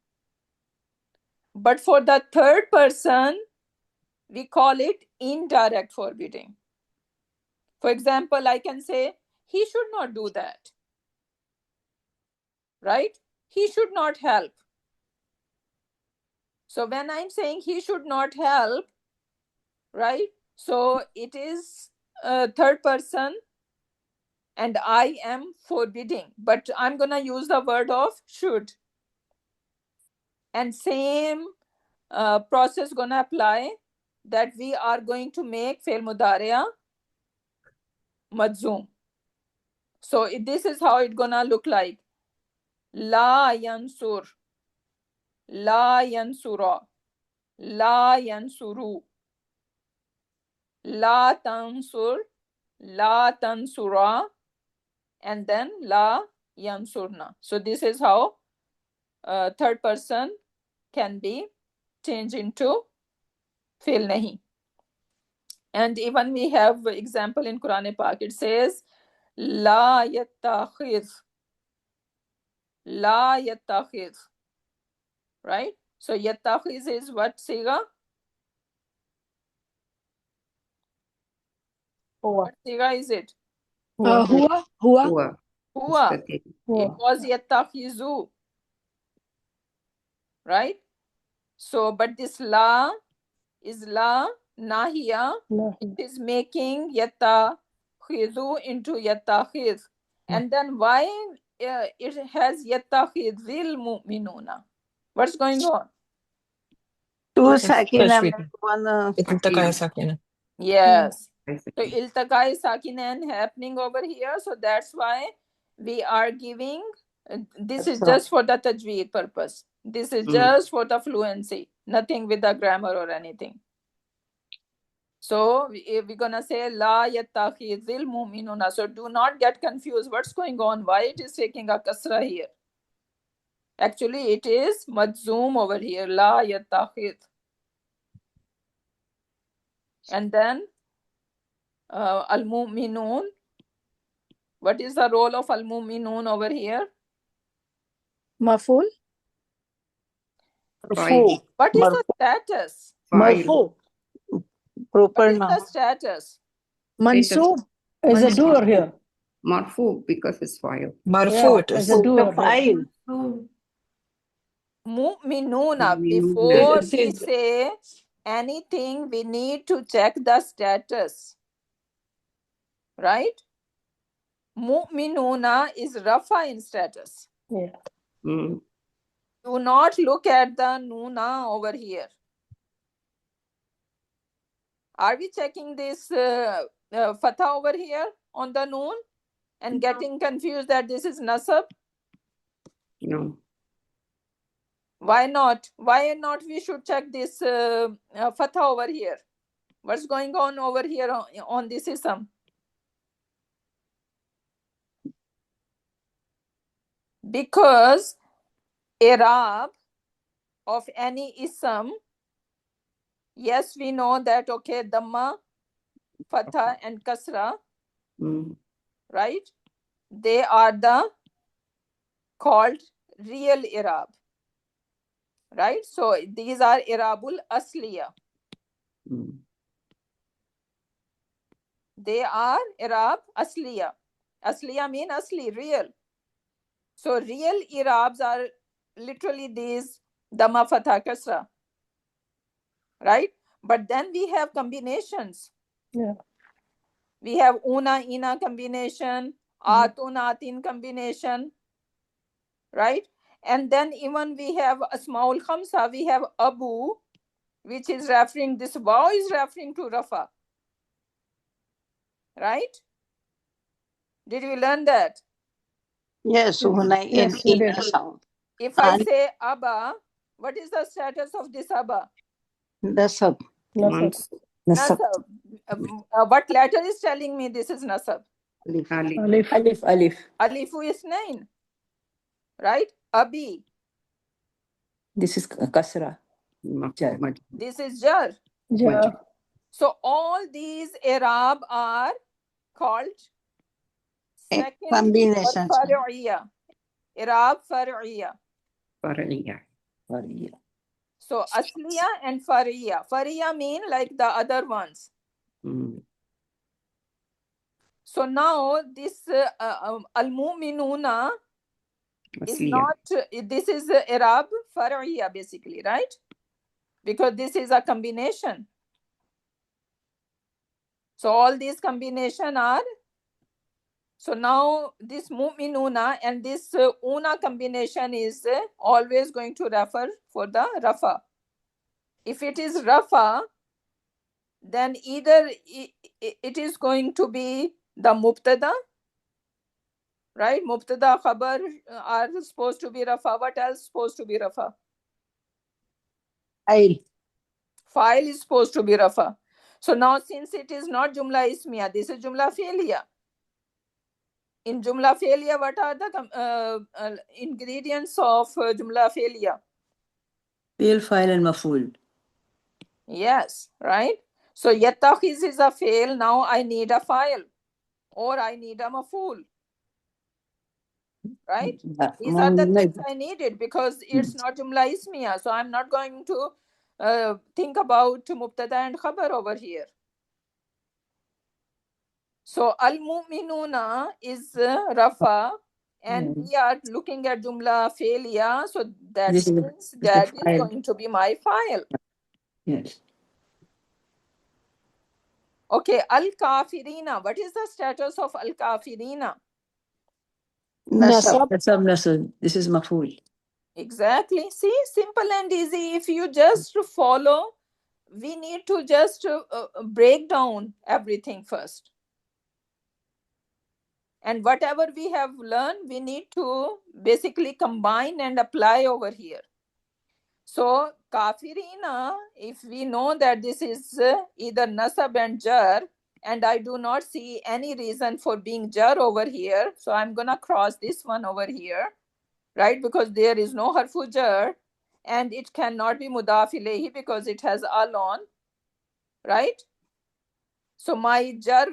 But for the third person, we call it indirect forbidding. For example, I can say, he should not do that. Right? He should not help. So when I'm saying he should not help, right? So it is third person and I am forbidding, but I'm going to use the word of should. And same process going to apply, that we are going to make fail mudariya majzoom. So this is how it's going to look like. La yansur, la yansura, la yansuru, la tansur, la tansura, and then la yansurna. So this is how third person can be changed into fail nahi. And even we have example in Quran Pak. It says la yattakhiz, la yattakhiz, right? So yattakhiz is what siga? What siga is it? Huwa. Huwa. Mustatir. It was yattakhizu, right? So, but this la is la nahiya. It is making yattakhizu into yattakhiz. And then why it has yattakhizil mu'minuna? What's going on? 2 seconds and Tashwik. one. Iltaqaya sakina. Yes. So iltaqai sakinan happening over here. So that's why we are giving, this is just for the tajweed purpose. This is just for the fluency, nothing with the grammar or anything. So we're gonna say la yattakhizil mu'minuna. So do not get confused. What's going on? Why it is taking a kasra here? Actually, it is majzoom over here. La yattakhiz. And then al mu'minun. What is the role of al-mu'minun over here? Maful. Marfu. What is the Marfu. status? Marfu. Proper What is the noun. status? Mansoob. As a Mansoob. doer here. Marfu because it's file. Yeah, as a The doer here. file. Mu'minuna. Mu'minuna. Before This we is- say anything, we need to check the status. Right? Mu'minuna is rafa in status. Yeah. Mm. Do not look at the nuna over here. Are we checking this fatha over here on the noon and getting confused that this is nasab? No. Why not? Why not we should check this fatha over here? What's going on over here on this ism? Because i'rab of any ism, yes, we know that, okay, dhamma, fatha and kasra, Mm. right? They are the called real i'rab, right? So these are i'rabul asliya. Mm. They are i'rab asliya. Asliya mean asli, real. So real i'rabs are literally these dhamma, fatha, kasra, right? But then we have combinations. Yeah. We have una, ina combination, atun, atin combination, right? And then even we have asmaul khamsa, we have abu, which is referring, this waw is referring to rafa, right? Did we learn that? Yes, Hunay in Yes, we did. sound. If I And say Abba, what is the status of this Abba? Nasab. Mans- Nasab. What letter is telling me this is Nasab? Alif. Alif. Alif. Alif. Alifu is 9. Right? Abi. This is kasra. Jar. Maj- This is Jar. Yeah. So all these Arab are called second Combinations. Far'iyya. Arab Far'iyya. Far'iyya. Far'iyya. So Asliya and Far'iyya. Far'iyya mean like the other ones. Mm. So now this Al-Mu'minuna is Asliya. not, this is Arab Far'iyya basically, right? Because this is a combination. So all these combination are, so now this Mu'minuna and this Una combination is always going to refer for the Rafa. If it is Rafa, then either it is going to be the Mubtada, right? Mubtada, Khabar are supposed to be Rafa. What else is supposed to be Rafa? File is supposed to be Rafa. So now since it is not Jumla Ismiya, this is Jumla Fi'liya. In Jumla Fi'liya, what are the ingredients of Jumla Fi'liya? Fi'l, fa'il, and maf'ul. Yes, right? So Yattakhiz is a fail. Now I need a file or I need a maf'ul. Right? These are the things I needed because it's not Jumla Ismiya. So I'm not going to think about Mubtada and Khabar over here. So Al-Mu'minuna is Rafa and we are looking at Jumla Fi'liya. So that This is means the that is file. going to be my file. Yes. Okay, Al-Kafirina. What is the status of Al-Kafirina? Nasab. Nasab, nasab. This is maf'ul. Exactly. See, simple and easy. If you just follow, we need to just break down everything first. And whatever we have learned, we need to basically combine and apply over here. So, Kafirina, if we know that this is either Nasab and Jar, and I do not see any reason for being Jar over here, so I'm going to cross this one over here, right? Because there is no Harfu Jar, and it cannot be Mudaf ilayhi because it has al on, right? So my jar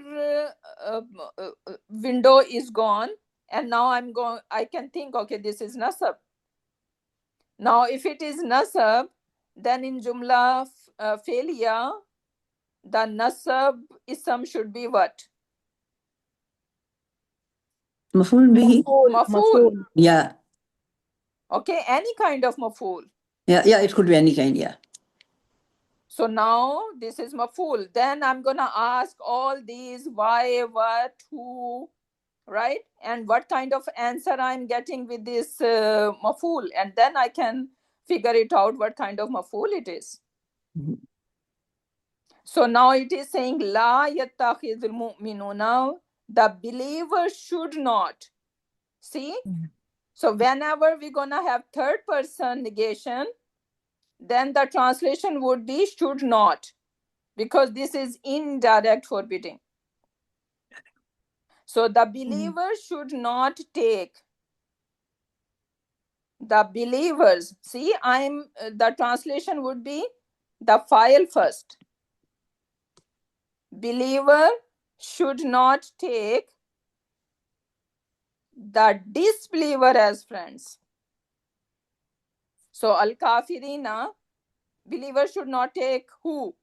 window is gone, and now I can think, okay, this is nasab. Now if it is nasab, then in jumla failure, the nasab ism should be what? مفعول به. Maf'ul. Yeah. Okay, any kind of maf'ul. Yeah, it could be any kind, yeah. So now this is maf'ul. Then I'm gonna ask all these why, what, who, right? And what kind of answer I'm getting with this maf'ul, and then I can figure it out what kind of maf'ul it is. Mhm. So now it is saying la yattakhidul mu'minuna, the believer should not. See? So whenever we're gonna have third person negation, then the translation would be should not, because this is indirect forbidding. So the believer should not take. The believers, see, the translation would be the file first. Believer should not take the disbeliever as friends. So al-kafirina, believer should not take who?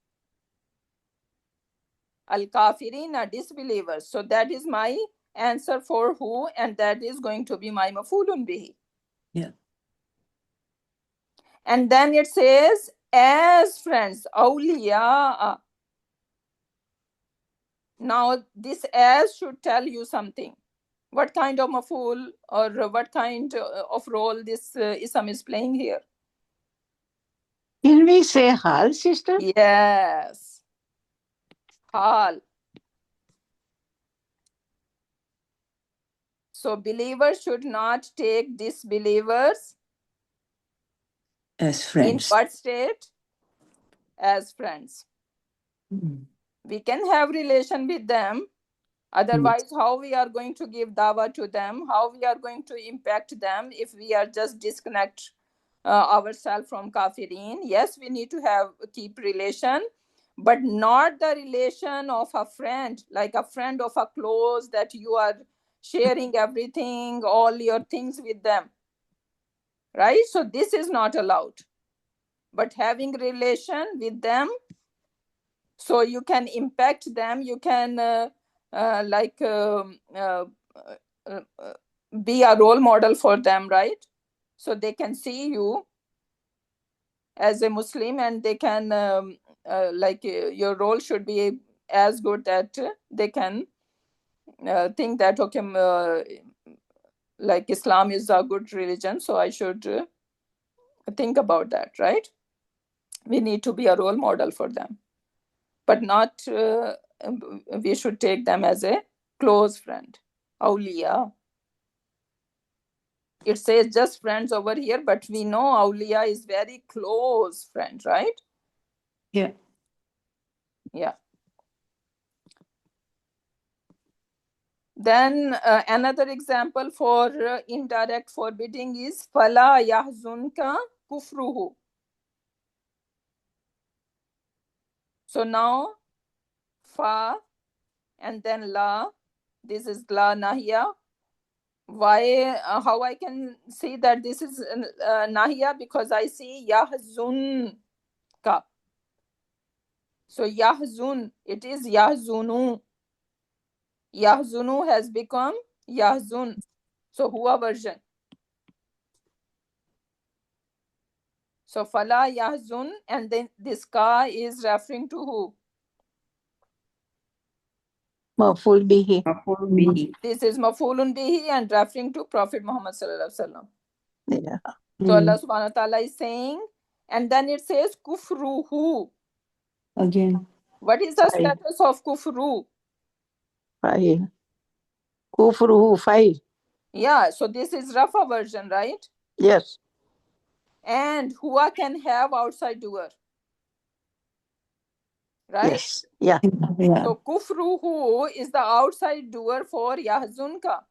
Al-kafirina, disbelievers. So that is my answer for who, and that is going to be my maf'ulun bihi. Yeah. And then it says as friends, awliya. Now this as should tell you something. What kind of maf'ul or what kind of role this ism is playing here? Can we say hal, sister? Yes. Hal. So believers should not take disbelievers As in friends. what state? As friends. Mhm. We can have relation with them. Otherwise, how we are going to give dawah to them? How we are going to impact them if we are just disconnect ourselves from kafirin? Yes, we need to keep relation, but not the relation of a friend, like a friend of a close that you are sharing everything, all your things with them, right? So this is not allowed. But having relation with them, so you can impact them, you can be a role model for them, right? So they can see you as a Muslim, and they can your role should be as good that they can think that, okay, like Islam is a good religion, so I should think about that, right? We need to be a role model for them, but not we should take them as a close friend. Awliya. It says just friends over here, but we know awliya is very close friend, right? Yeah. Yeah. Then another example for indirect forbidding is fala yahzunka kufruhu. So now fa and then la, this is la nahiya. Why? How I can see that this is nahiya? Because I see yahzunka. So yahzun, it is yahzunu. Yahzunu has become yahzun. So huwa version. So fala yahzun, and then this ka is referring to who? Maf'ul bihi. مفعول به. This is maf'ulun bihi and referring to Prophet Muhammad sallallahu alaihi wasallam. Yeah. So Allah subhanahu wa ta'ala is saying, and then it says kufruhu. Again. What is the Fine. status of kufru? Fa'il. Kufruhu fa'il. Yeah, so this is Rafa version, right? Yes. And huwa can have outside doer, right? Yes. Yeah. Yeah. So kufruhu is the outside doer for yahzunka.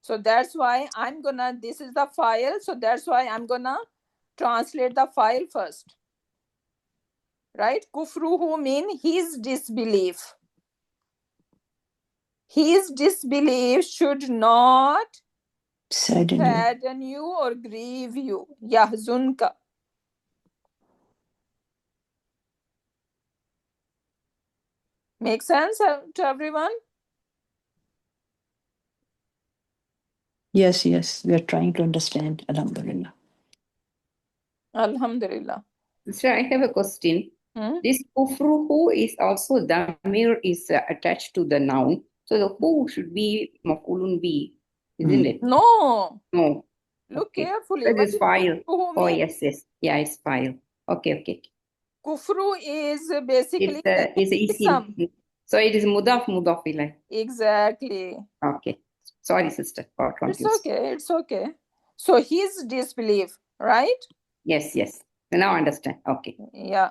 So that's why this is the file, so that's why I'm gonna translate the file first. right? Kufruhu mean his disbelief. His disbelief should not Sadden you. sadden you or grieve you. Yahzunka. Make sense to everyone? Yes, yes. We are trying to understand. Alhamdulillah. Alhamdulillah. Sir, I have a question. This kufruhu is also damir is attached to the noun. So the who should be maf'ulun bi, isn't it? No. No. Look Okay. carefully. That What is is file. kufruhu Oh, mean? yes, yes. Yeah, it's file. Okay, okay. Kufru is basically It's a ism. isim. So it is mudaf ilay. Exactly. Okay. Sorry, sister. Got It's confused. okay. It's okay. So his disbelief, right? Yes, yes. Now I understand. Okay. Yeah.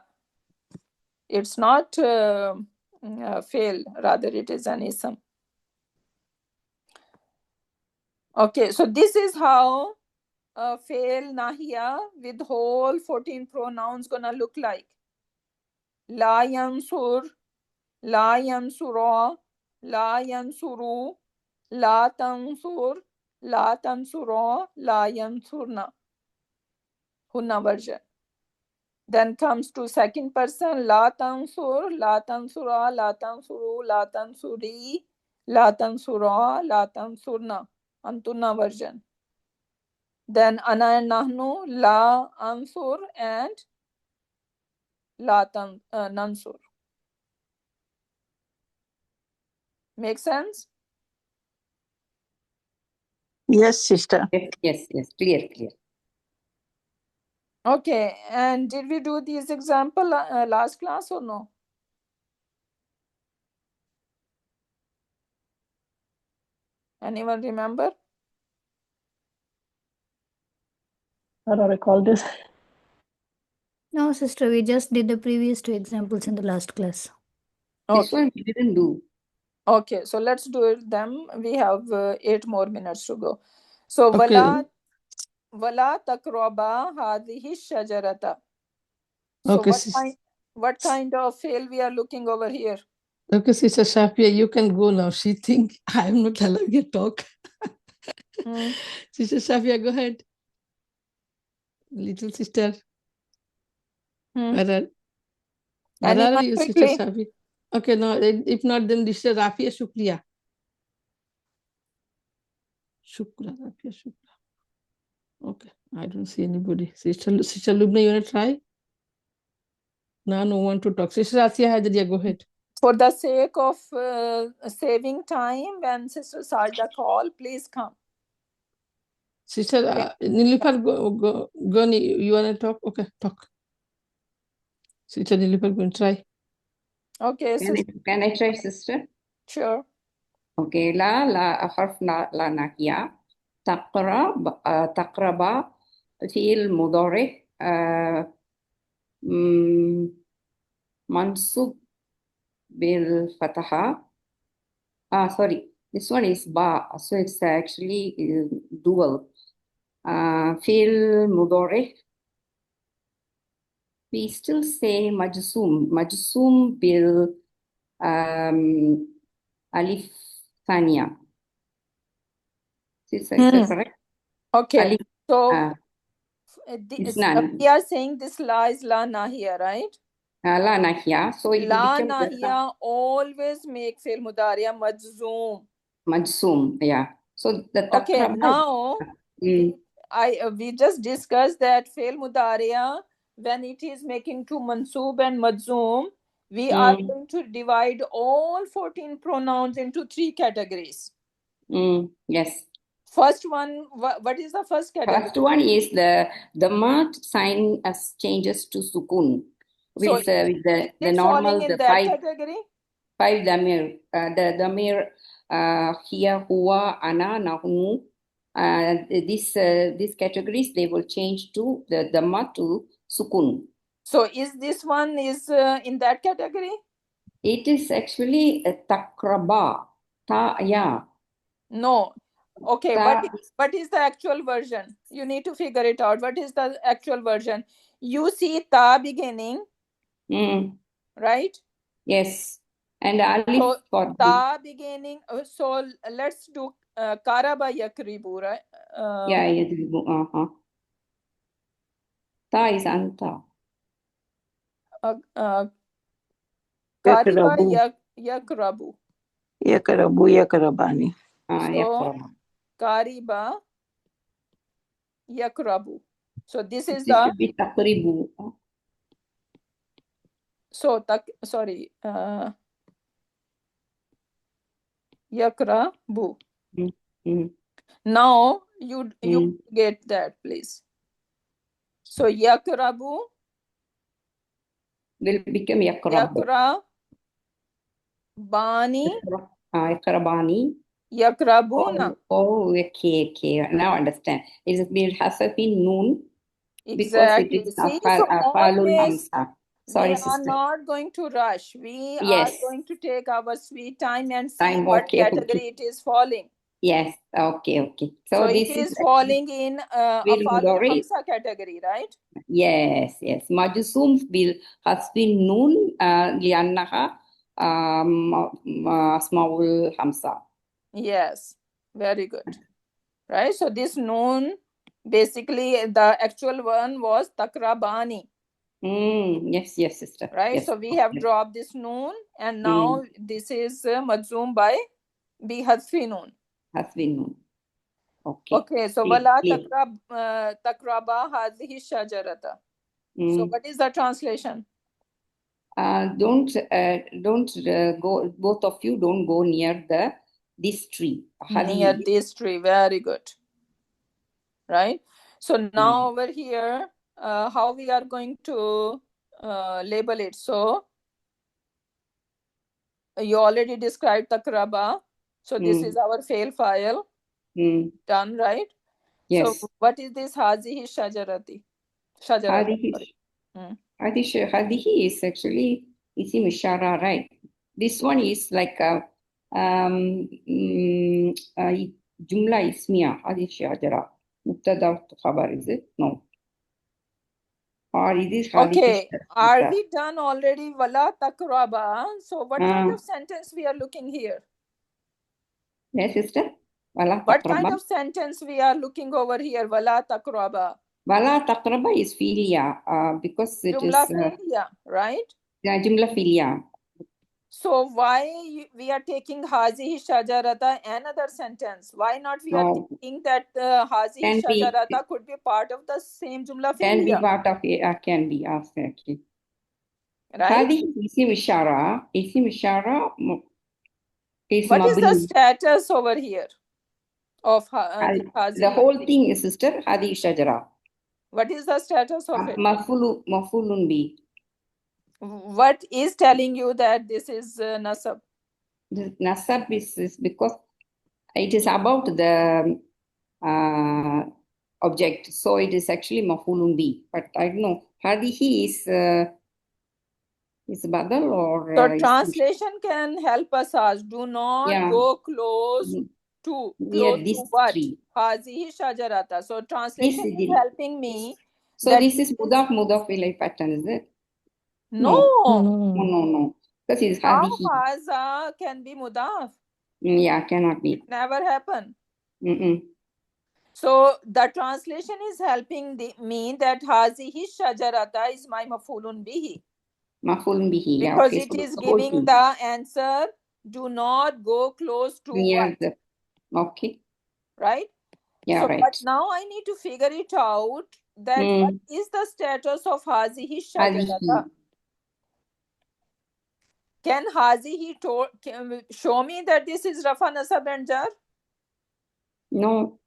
It's not fail. Rather, it is an ism. Okay. So this is how fail nahiya with whole 14 pronouns gonna look like. La yansur, la yansura, la yansuru, la tansur, la tansura, la yansurna. Hunna version. Then comes to second person, la tansur, la tansura, la tansuru, la tansuri, la tansura, la tansurna. Antunna version. Then ana and nahnu, la ansur and la nansur. Make sense? Yes, sister. Yes, yes. Clear, clear. Okay, and did we do this example last class or no? Anyone remember? I don't recall this. No, sister, we just did the previous two examples in the last class. This Okay. one we didn't do. Okay, so let's do them. We have 8 more minutes to go. So Okay. wala taqraba hadhihi shajarata. So Okay, what kind of fail we are looking over here? Okay, Sister Shafia, you can go now. She think I am not allowing you to talk. Sister Shafia, go ahead. Little sister. Where are you, Sister Quickly. Shafia? Okay, no, if not, then Sister Rafia Shukriya. Rafia Shukra. Okay, I don't see anybody. Sister Lubna, you want to try? No one to talk. Sister Asiya Hajriya, go ahead. For the sake of saving time, when Sister Sarda call, please come. Sister Nilufar, go, you want to talk? Okay, talk. Sister Nilufar, go and try. Okay, Can I try, sister? Sure. Okay, la harf la nahiya. تقرب فعل مضارع منصوب بالفتحة. Sorry, this one is ba, so it's actually dual. فعل مضارع we still say مجزوم بال ألف ثانية. Is that correct? Okay, so we are saying this la is la nahiya, right? La nahiya. So it la becomes nahiya always make fi'l mudariya majzoom. Majzoom, yeah. So the okay, taqraba. now we just discussed that fi'l mudariya when it is making to mansoob and majzoom, we are going to divide all 14 pronouns into 3 categories. Yes. First one, what is the first category? First one is the mat sign as changes to sukun. With the normal, in the that category? 5 damir. The damir here, huwa, ana, nahnu. These categories, they will change to the dhamma to sukun. So is this one is in that category? It is actually a takraba. Yeah. No. Okay, what is the actual version? You need to figure it out. What is the actual version? You see ta beginning. Mm. right? Yes. And alif So for the. ta beginning. So let's do karaba yakribu, right? Yeah, yadribu. Ta is anta. Kariba Yakrabu, yakrabu. yakrabu, yakrabani. So Yakraba. kariba yakrabu. So this is This the should be takribu. sorry yakrabu. Mm. Now you get that, please. So yakrabu Will become yakrabu. yakrabani Yakrabani. yakrabuna. Okay. Now understand. It has been noon because it Exactly. is See, so falul always hamsa. we Sorry, are sister. not going to rush. We are Yes. going to take our sweet time and see Time, what okay. category it is falling. Yes. Okay. So this it is falling in Afalul Hamsa category, right? Yes. Majusum has been noon liannaha asmaul hamsa. Yes, very good. Right, so this noon, basically the actual one was takrabani. Yes, sister. Right, yes. so we have dropped this noon and now this is majzoom by bi hadfi noon. Has been noon. Okay, so wala takraba hadhihi shajarata. So what is the translation? Don't go, both of you don't go near this tree. Near this tree, very good. Right, so now over here, how we are going to label it? So you already described takraba. So this is our fail file. Done, right? Yes. So what is this hazihi shajarati? Hadihi is actually isim ishara, right? This one is like a jumla ismiya. Hadihi shajara. Mubtada khabar, is it? No. Or it is hadihi. Okay, are we done already? Wala takraba. So what kind of sentence we are looking here? Yes, sister. What kind of sentence we are looking over here? Wala takraba. Wala takraba is filia because it Jumla is filia, right? Yeah, jumla filia. So why we are taking hazihi shajarata another sentence? Why not we are thinking that hazihi shajarata could be part of the same jumla filia? Can be part of it. Can be asked actually. Right? Hadihi isim ishara. Isim ishara is what is the mabni. status over here of hazihi? The whole thing is, sister, hadihi shajara. What is the status of it? Mafulun bi. What is telling you that this is nasab? The nasab is because it is about the object, so it is actually mafulun bi. But I don't know. Hadihi is badal or. So translation can help us ask. Do not go close to this what? tree. Hazihi shajarata. So translation is helping me. So this is mudaf ilay pattern, is it? No. Because it's How hadihi. haza can be mudaf? Yeah, cannot be. Never happen. So the translation is helping me that hazihi shajarata is my mafulun bihi. Mafulun bihi, yeah. Because Okay, it so is giving the answer, do not go close to what? Okay. Right? Yeah, so, right. But now I need to figure it out that what is the status of hazihi shajarata? Can hazihi show me that this is rafa nasab and jar? No.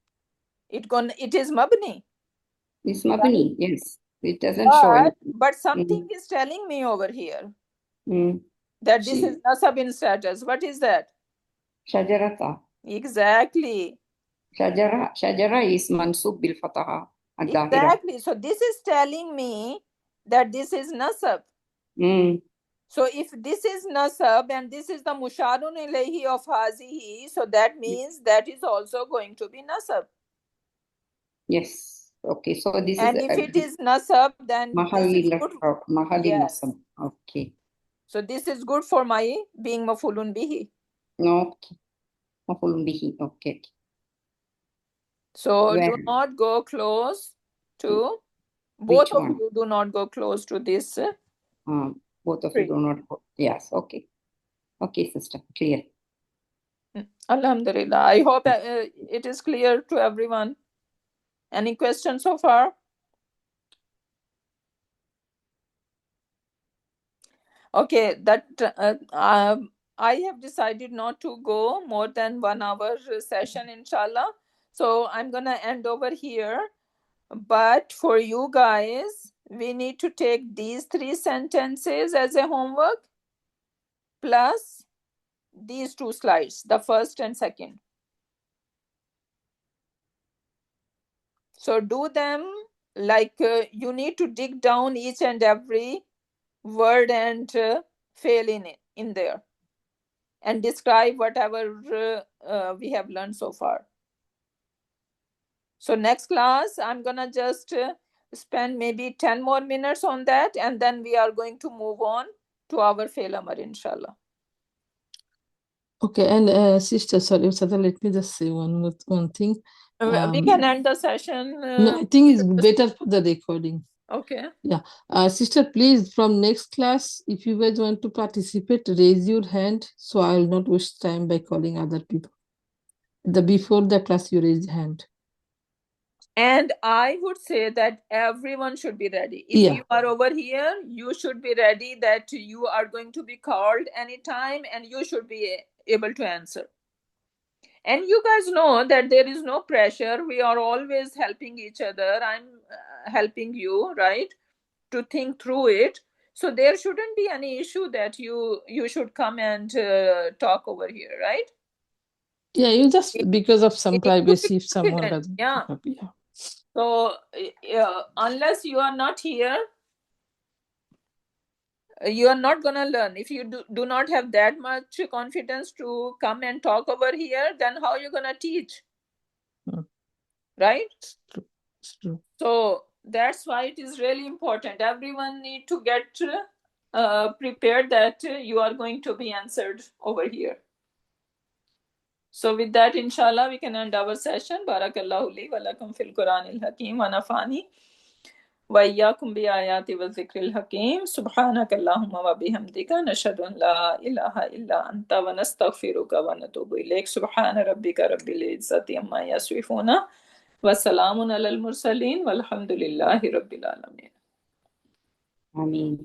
It is mabni. It's mabni, right? Yes. It doesn't show anything. But something is telling me over here that this is nasab in status. What is that? Shajarata. Exactly. Shajara is mansub bil fataha. Exactly. So this is telling me that this is nasab. So if this is nasab and this is the musharun ilayhi of hazihi, so that means that is also going to be nasab. Yes. Okay, so this And is if it is nasab, then this Mahalli is good. Mahalli Yes. Nasab. Okay. So this is good for my being mafulun bihi. Okay. Mafulun bihi. Okay. So do Where? not go close to, Which both of one? you do not go close to this. Both of you Three. do not go. Yes. Okay. Okay, sister. Clear. Alhamdulillah. I hope it is clear to everyone. Any questions so far? Okay, that I have decided not to go more than 1 hour session, inshallah. So I'm gonna end over here. But for you guys, we need to take these 3 sentences as a homework, plus these 2 slides, the first and second. So do them like you need to dig down each and every word and fail in there, and describe whatever we have learned so far. So next class, I'm gonna just spend maybe 10 more minutes on that, and then we are going to move on to our fail amar, inshallah. Okay, and sister, sorry, Sada, let me just say one thing. We can end the session. No, I think it's better for the recording. Okay. Yeah. Sister, please, from next class, if you guys want to participate, raise your hand so I will not waste time by calling other people. Before the class, you raise hand. And I would say that everyone should be ready. If Yeah. you are over here, you should be ready that you are going to be called anytime, and you should be able to answer. And you guys know that there is no pressure. We are always helping each other. I'm helping you, right, to think through it. So there shouldn't be any issue that you should come and talk over here, right? Yeah, you just because of some You need to be privacy, if someone confident. doesn't. Yeah. Yeah. So unless you are not here, you are not going to learn. If you do not have that much confidence to come and talk over here, then how are you going to teach? Right? It's true. It's true. So that's why it is really important. Everyone need to get prepared that you are going to be answered over here. So with that, inshallah, we can end our session. Barakallahu li wa lakum fil Quranil Hakim wa nafani wa iyyakum bi ayati wa zikril hakim. Subhanakallahumma wa bihamdika nashhadu an la ilaha illa anta wa nastaghfiruka wa natubu ilayk. Subhana rabbika rabbil izzati amma yasifuna wa salamun alal mursalin walhamdulillahi rabbil alamin. Ameen.